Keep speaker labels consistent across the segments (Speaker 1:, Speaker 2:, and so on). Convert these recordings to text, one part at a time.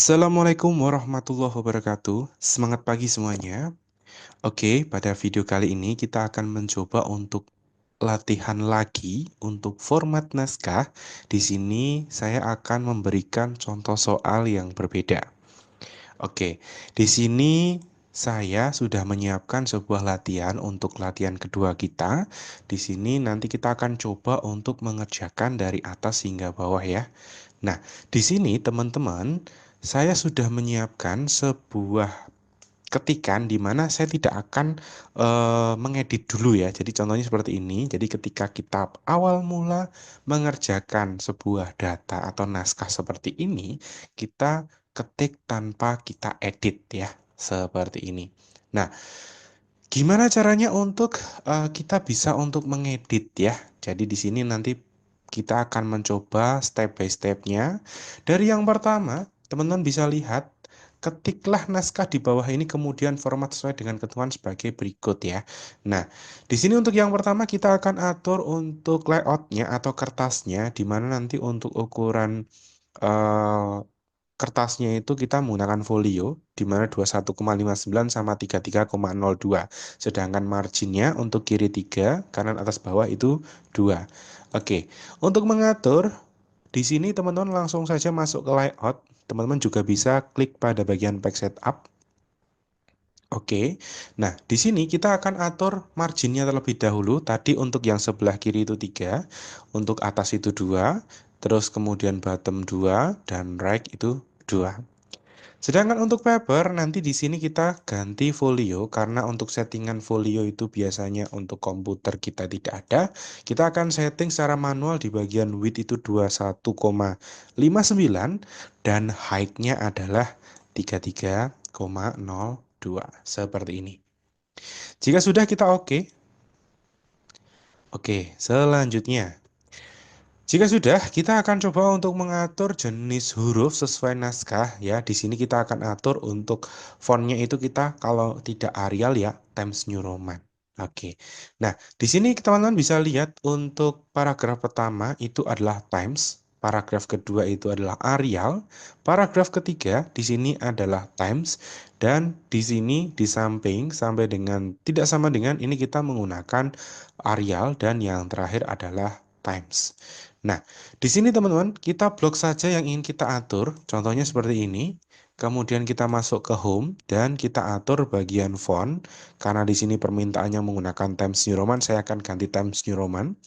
Speaker 1: Assalamualaikum warahmatullahi wabarakatuh. Semangat pagi semuanya. Oke, pada video kali ini kita akan mencoba untuk latihan lagi untuk format naskah. Di sini saya akan memberikan contoh soal yang berbeda. Oke, di sini saya sudah menyiapkan sebuah latihan untuk latihan kedua kita. Di sini nanti kita akan coba untuk mengerjakan dari atas hingga bawah ya. Nah, di sini teman-teman, saya sudah menyiapkan sebuah ketikan di mana saya tidak akan mengedit dulu ya. Jadi contohnya seperti ini. Jadi ketika kita awal mula mengerjakan sebuah data atau naskah seperti ini, kita ketik tanpa kita edit ya, seperti ini. Nah, gimana caranya untuk kita bisa untuk mengedit ya? Jadi di sini nanti kita akan mencoba step by stepnya. Dari yang pertama, teman-teman bisa lihat, ketiklah naskah di bawah ini kemudian format sesuai dengan ketentuan sebagai berikut ya. Nah, di sini untuk yang pertama kita akan atur untuk layoutnya atau kertasnya, di mana nanti untuk ukuran eh, kertasnya itu kita menggunakan folio di mana 21,59 sama 33,02. Sedangkan marginnya untuk kiri 3, kanan atas bawah itu 2. Oke, untuk mengatur di sini teman-teman langsung saja masuk ke layout. Teman-teman juga bisa klik pada bagian back setup. Oke, nah di sini kita akan atur marginnya terlebih dahulu. Tadi untuk yang sebelah kiri itu 3, untuk atas itu 2, terus kemudian bottom 2, dan right itu 2. Sedangkan untuk paper nanti di sini kita ganti folio karena untuk settingan folio itu biasanya untuk komputer kita tidak ada. Kita akan setting secara manual di bagian width itu 21,59 dan height-nya adalah 33,02 seperti ini. Jika sudah kita oke. Oke, selanjutnya. Jika sudah, kita akan coba untuk mengatur jenis huruf sesuai naskah ya. Di sini kita akan atur untuk fontnya itu kita kalau tidak Arial ya, Times New Roman. Oke. Nah, di sini teman-teman bisa lihat untuk paragraf pertama itu adalah Times, paragraf kedua itu adalah Arial, paragraf ketiga di sini adalah Times, dan di sini di samping sampai dengan tidak sama dengan ini kita menggunakan Arial dan yang terakhir adalah Times. Nah, di sini teman-teman, kita blok saja yang ingin kita atur. Contohnya seperti ini. Kemudian kita masuk ke home dan kita atur bagian font. Karena di sini permintaannya menggunakan Times New Roman, saya akan ganti Times New Roman.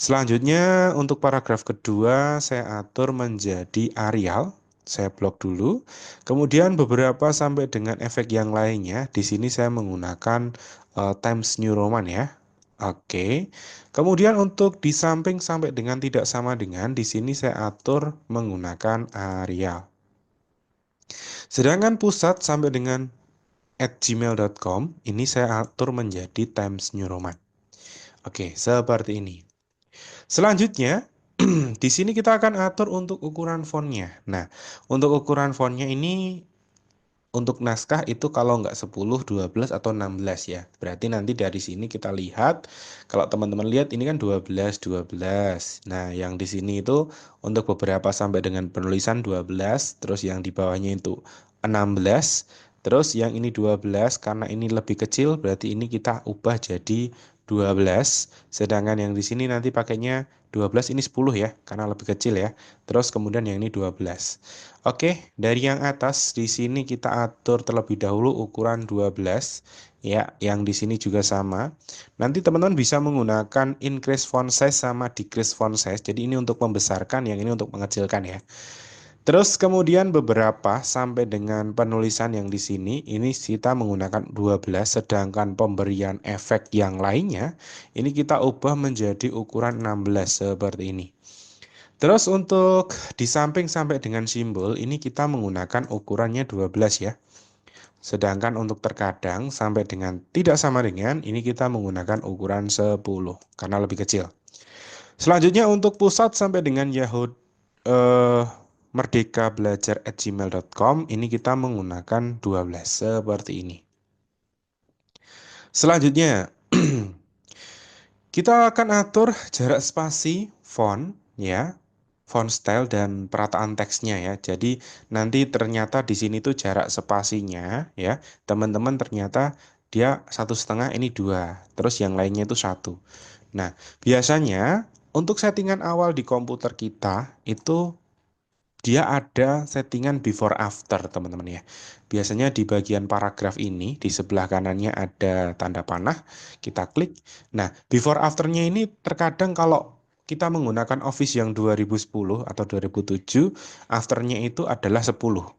Speaker 1: Selanjutnya untuk paragraf kedua, saya atur menjadi Arial. Saya blok dulu. Kemudian beberapa sampai dengan efek yang lainnya. Di sini saya menggunakan Times New Roman ya. Oke. Kemudian untuk di samping sampai dengan tidak sama dengan di sini saya atur menggunakan Arial. Sedangkan pusat sampai dengan @gmail.com ini saya atur menjadi Times New Roman. Oke, seperti ini. Selanjutnya di sini kita akan atur untuk ukuran fontnya. Nah, untuk ukuran fontnya ini untuk naskah itu kalau nggak 10, 12, atau 16 ya. Berarti nanti dari sini kita lihat, kalau teman-teman lihat ini kan 12, 12. Nah, yang di sini itu untuk beberapa sampai dengan penulisan 12, terus yang di bawahnya itu 16, terus yang ini 12, karena ini lebih kecil, berarti ini kita ubah jadi 12. Sedangkan yang di sini nanti pakainya 12, ini 10 ya, karena lebih kecil ya. Terus kemudian yang ini 12. Oke, dari yang atas di sini kita atur terlebih dahulu ukuran 12 ya, yang di sini juga sama. Nanti teman-teman bisa menggunakan increase font size sama decrease font size. Jadi ini untuk membesarkan, yang ini untuk mengecilkan ya. Terus kemudian beberapa sampai dengan penulisan yang di sini ini kita menggunakan 12, sedangkan pemberian efek yang lainnya ini kita ubah menjadi ukuran 16 seperti ini. Terus untuk di samping sampai dengan simbol ini kita menggunakan ukurannya 12 ya. Sedangkan untuk terkadang sampai dengan tidak sama dengan ini kita menggunakan ukuran 10 karena lebih kecil. Selanjutnya untuk pusat sampai dengan Yahoo eh, merdekabelajar@gmail.com ini kita menggunakan 12 seperti ini. Selanjutnya kita akan atur jarak spasi font ya. font style dan perataan teksnya ya. Jadi nanti ternyata di sini tuh jarak spasinya ya, teman-teman ternyata dia 1,5 ini 2, terus yang lainnya itu 1. Nah, biasanya untuk settingan awal di komputer kita itu dia ada settingan before after teman-teman ya. Biasanya di bagian paragraf ini di sebelah kanannya ada tanda panah, kita klik. Nah, before afternya ini terkadang kalau kita menggunakan Office yang 2010 atau 2007, afternya itu adalah 10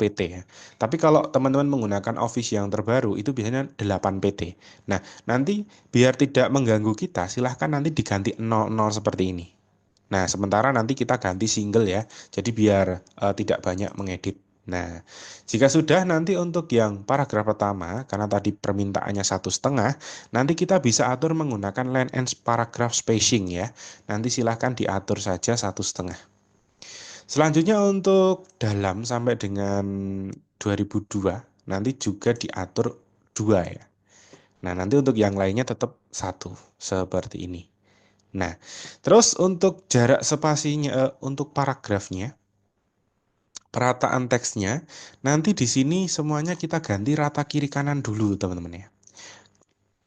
Speaker 1: PT ya. Tapi kalau teman-teman menggunakan Office yang terbaru itu biasanya 8 PT. Nah, nanti biar tidak mengganggu kita, silahkan nanti diganti 00 seperti ini. Nah, sementara nanti kita ganti single ya. Jadi biar tidak banyak mengedit. Nah, jika sudah nanti untuk yang paragraf pertama, karena tadi permintaannya 1,5, nanti kita bisa atur menggunakan line and paragraph spacing ya. Nanti silahkan diatur saja 1,5. Selanjutnya untuk dalam sampai dengan 2002, nanti juga diatur 2 ya. Nah, nanti untuk yang lainnya tetap 1, seperti ini. Nah, terus untuk jarak spasinya, untuk paragrafnya, perataan teksnya, nanti di sini semuanya kita ganti rata kiri kanan dulu, teman-teman ya.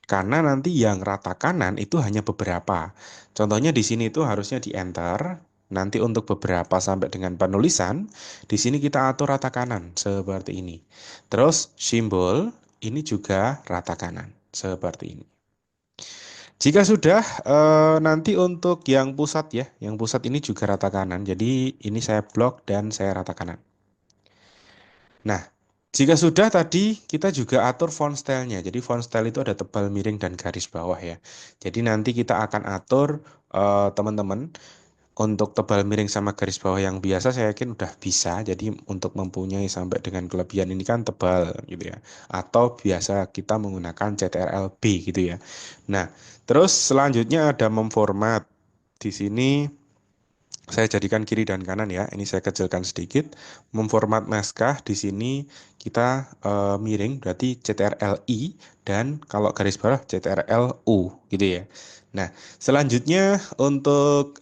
Speaker 1: Karena nanti yang rata kanan itu hanya beberapa. Contohnya di sini itu harusnya di enter. Nanti untuk beberapa sampai dengan penulisan, di sini kita atur rata kanan seperti ini. Terus simbol ini juga rata kanan seperti ini. Jika sudah, nanti untuk yang pusat ya, yang pusat ini juga rata kanan. Jadi ini saya blok dan saya rata kanan. Nah, jika sudah tadi kita juga atur font style-nya. Jadi font style itu ada tebal, miring, dan garis bawah ya. Jadi nanti kita akan atur teman-teman untuk tebal, miring, sama garis bawah yang biasa saya yakin udah bisa. Jadi untuk mempunyai sampai dengan kelebihan ini kan tebal gitu ya. Atau biasa kita menggunakan CTRL-B gitu ya. Nah, terus selanjutnya ada memformat. Di sini saya jadikan kiri dan kanan ya. Ini saya kecilkan sedikit. Memformat naskah di sini kita miring berarti CTRL-I dan kalau garis bawah CTRL-U gitu ya. Nah, selanjutnya untuk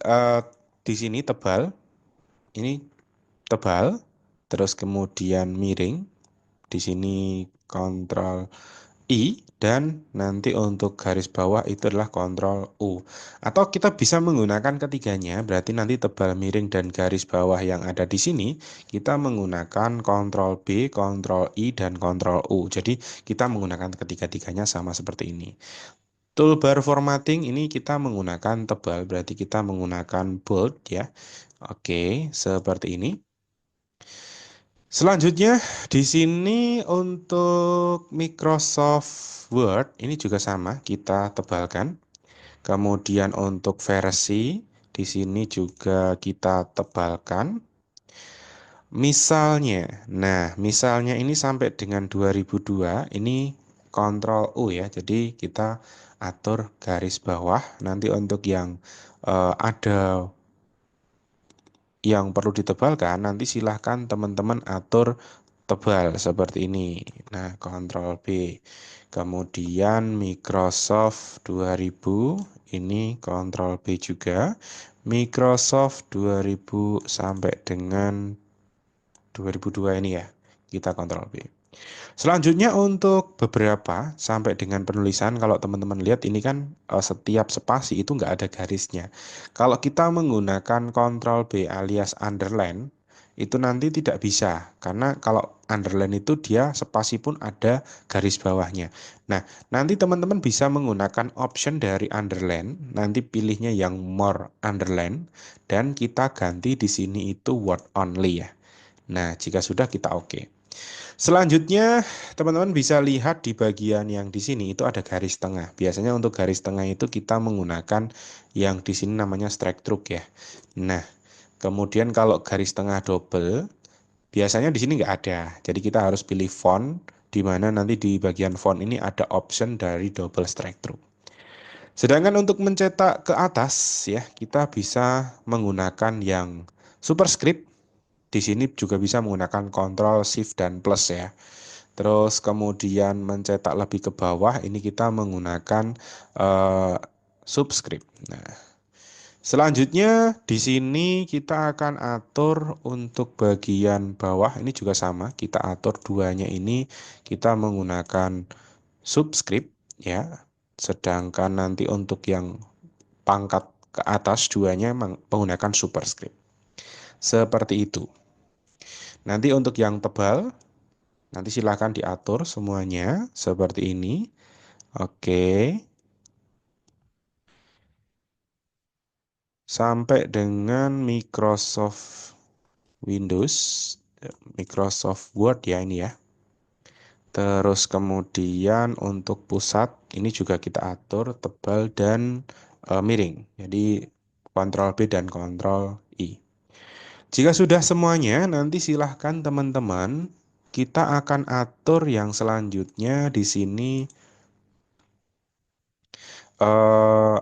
Speaker 1: di sini tebal, ini tebal, terus kemudian miring, di sini kontrol I, dan nanti untuk garis bawah itu adalah kontrol U. Atau kita bisa menggunakan ketiganya, berarti nanti tebal, miring, dan garis bawah yang ada di sini, kita menggunakan kontrol B, kontrol I, dan kontrol U. Jadi kita menggunakan ketiga-tiganya sama seperti ini. Toolbar formatting ini kita menggunakan tebal, berarti kita menggunakan bold ya. Oke, seperti ini. Selanjutnya di sini untuk Microsoft Word ini juga sama, kita tebalkan. Kemudian untuk versi di sini juga kita tebalkan. Misalnya ini sampai dengan 2002 ini Ctrl U ya. Jadi kita atur garis bawah. Nanti untuk yang ada yang perlu ditebalkan, nanti silahkan teman-teman atur tebal seperti ini. Nah, Ctrl B. Kemudian Microsoft 2000, ini Ctrl B juga. Microsoft 2000 sampai dengan 2002 ini ya, kita Ctrl B. Selanjutnya untuk beberapa sampai dengan penulisan, kalau teman-teman lihat ini kan setiap spasi itu nggak ada garisnya. Kalau kita menggunakan Ctrl B alias underline, itu nanti tidak bisa. Karena kalau underline itu dia spasi pun ada garis bawahnya. Nah, nanti teman-teman bisa menggunakan option dari underline, nanti pilihnya yang more underline, dan kita ganti di sini itu word only ya. Nah, jika sudah kita oke. Selanjutnya, teman-teman bisa lihat di bagian yang di sini itu ada garis tengah. Biasanya untuk garis tengah itu kita menggunakan yang di sini namanya strike through ya. Nah, kemudian kalau garis tengah double, biasanya di sini nggak ada. Jadi kita harus pilih font, di mana nanti di bagian font ini ada option dari double strike through. Sedangkan untuk mencetak ke atas ya, kita bisa menggunakan yang superscript. Di sini juga bisa menggunakan Ctrl, Shift, dan Plus ya. Terus kemudian mencetak lebih ke bawah, ini kita menggunakan subscript. Nah, Selanjutnya di sini kita akan atur untuk bagian bawah ini juga sama. Kita atur duanya ini kita menggunakan subscript ya. Sedangkan nanti untuk yang pangkat ke atas duanya menggunakan superscript. Seperti itu. Nanti untuk yang tebal nanti silahkan diatur semuanya seperti ini. Oke. Sampai dengan Windows, Microsoft Word ya ini ya. Terus kemudian untuk pusat ini juga kita atur tebal dan miring. Jadi Ctrl B dan Ctrl I. Jika sudah semuanya, nanti silahkan teman-teman kita akan atur yang selanjutnya di sini eh,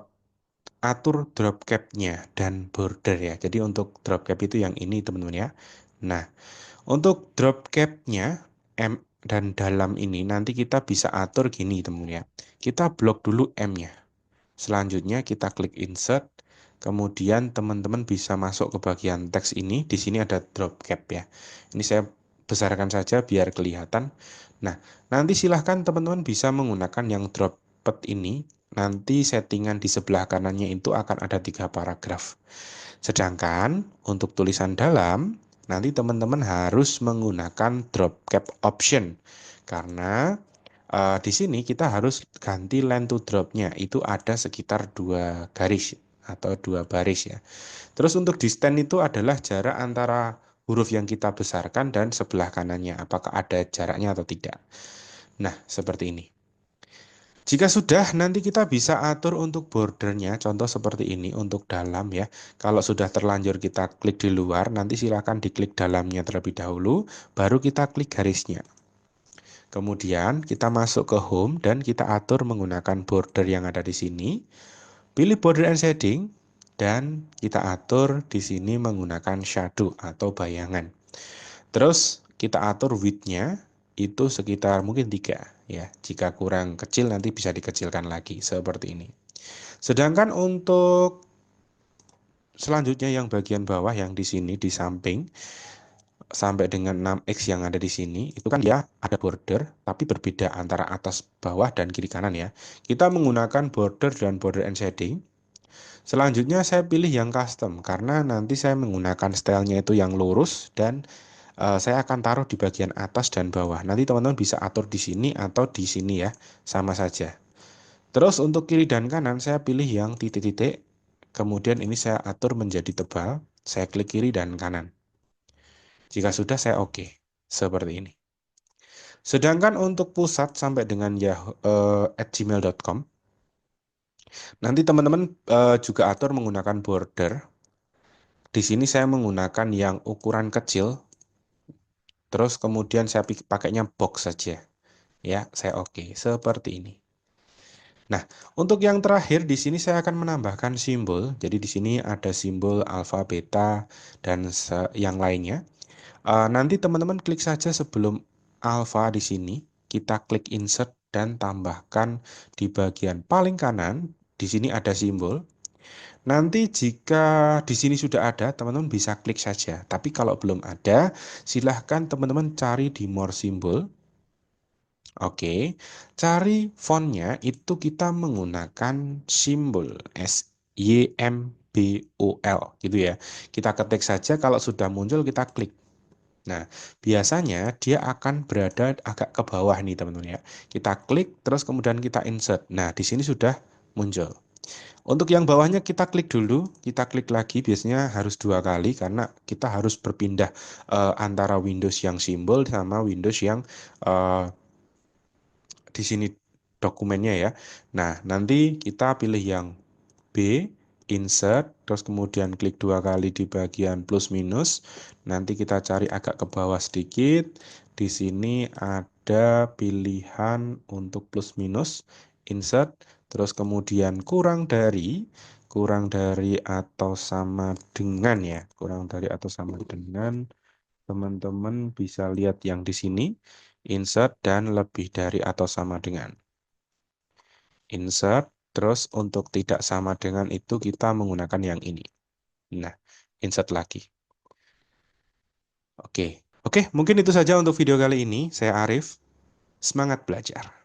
Speaker 1: atur drop cap-nya dan border ya. Jadi untuk drop cap itu yang ini teman-teman ya. Nah, untuk drop cap-nya M dan dalam ini nanti kita bisa atur gini teman-teman ya. Kita blok dulu M-nya. Selanjutnya kita klik insert. Kemudian teman-teman bisa masuk ke bagian teks ini. Di sini ada drop cap ya. Ini saya besarkan saja biar kelihatan. Nah, nanti silahkan teman-teman bisa menggunakan yang drop pad ini. Nanti settingan di sebelah kanannya itu akan ada 3 paragraf. Sedangkan untuk tulisan dalam, nanti teman-teman harus menggunakan drop cap option. Karena di sini kita harus ganti line to drop-nya. Itu ada sekitar 2 garis atau 2 baris ya. Terus untuk distance itu adalah jarak antara huruf yang kita besarkan dan sebelah kanannya. Apakah ada jaraknya atau tidak. Nah, seperti ini. Jika sudah, nanti kita bisa atur untuk bordernya, contoh seperti ini untuk dalam ya. Kalau sudah terlanjur kita klik di luar, nanti silakan diklik dalamnya terlebih dahulu, baru kita klik garisnya. Kemudian kita masuk ke home dan kita atur menggunakan border yang ada di sini. Pilih border and shading dan kita atur di sini menggunakan shadow atau bayangan. Terus kita atur width-nya itu sekitar mungkin 3 ya. Jika kurang kecil nanti bisa dikecilkan lagi seperti ini. Sedangkan untuk selanjutnya yang bagian bawah yang di sini di samping sampai dengan 6x yang ada di sini itu kan ya ada border tapi berbeda antara atas bawah dan kiri kanan ya. Kita menggunakan border dan border and shading. Selanjutnya saya pilih yang custom karena nanti saya menggunakan stylenya itu yang lurus dan saya akan taruh di bagian atas dan bawah. Nanti teman-teman bisa atur di sini atau di sini ya, sama saja. Terus untuk kiri dan kanan saya pilih yang titik-titik. Kemudian ini saya atur menjadi tebal. Saya klik kiri dan kanan. Jika sudah saya oke. Seperti ini. Sedangkan untuk pusat sampai dengan @gmail.com, nanti teman-teman juga atur menggunakan border. Di sini saya menggunakan yang ukuran kecil. Terus kemudian saya pakainya box saja. Ya, saya oke. Seperti ini. Nah, untuk yang terakhir di sini saya akan menambahkan simbol. Jadi di sini ada simbol alfa, beta, dan yang lainnya. Nanti teman-teman klik saja sebelum alfa di sini. Kita klik insert dan tambahkan di bagian paling kanan. Di sini ada simbol. Nanti jika di sini sudah ada, teman-teman bisa klik saja. Tapi kalau belum ada, silahkan teman-teman cari di more symbol. Oke, cari fontnya itu kita menggunakan simbol SYMBOL gitu ya. Kita ketik saja kalau sudah muncul kita klik. Nah, biasanya dia akan berada agak ke bawah nih teman-teman ya. Kita klik terus kemudian kita insert. Nah, di sini sudah muncul. Untuk yang bawahnya kita klik dulu, kita klik lagi biasanya harus 2 kali karena kita harus berpindah antara Windows yang simbol sama Windows yang eh, di sini dokumennya ya. Nah, nanti kita pilih yang B, insert, terus kemudian klik 2 kali di bagian plus minus. Nanti kita cari agak ke bawah sedikit. Di sini ada pilihan untuk plus minus, insert, terus kemudian kurang dari atau sama dengan ya, kurang dari atau sama dengan. Teman-teman bisa lihat yang di sini, insert dan lebih dari atau sama dengan. Insert, Terus untuk tidak sama dengan itu kita menggunakan yang ini. Nah, insert lagi. Oke. Oke, mungkin itu saja untuk video kali ini. Saya Arif. Semangat belajar.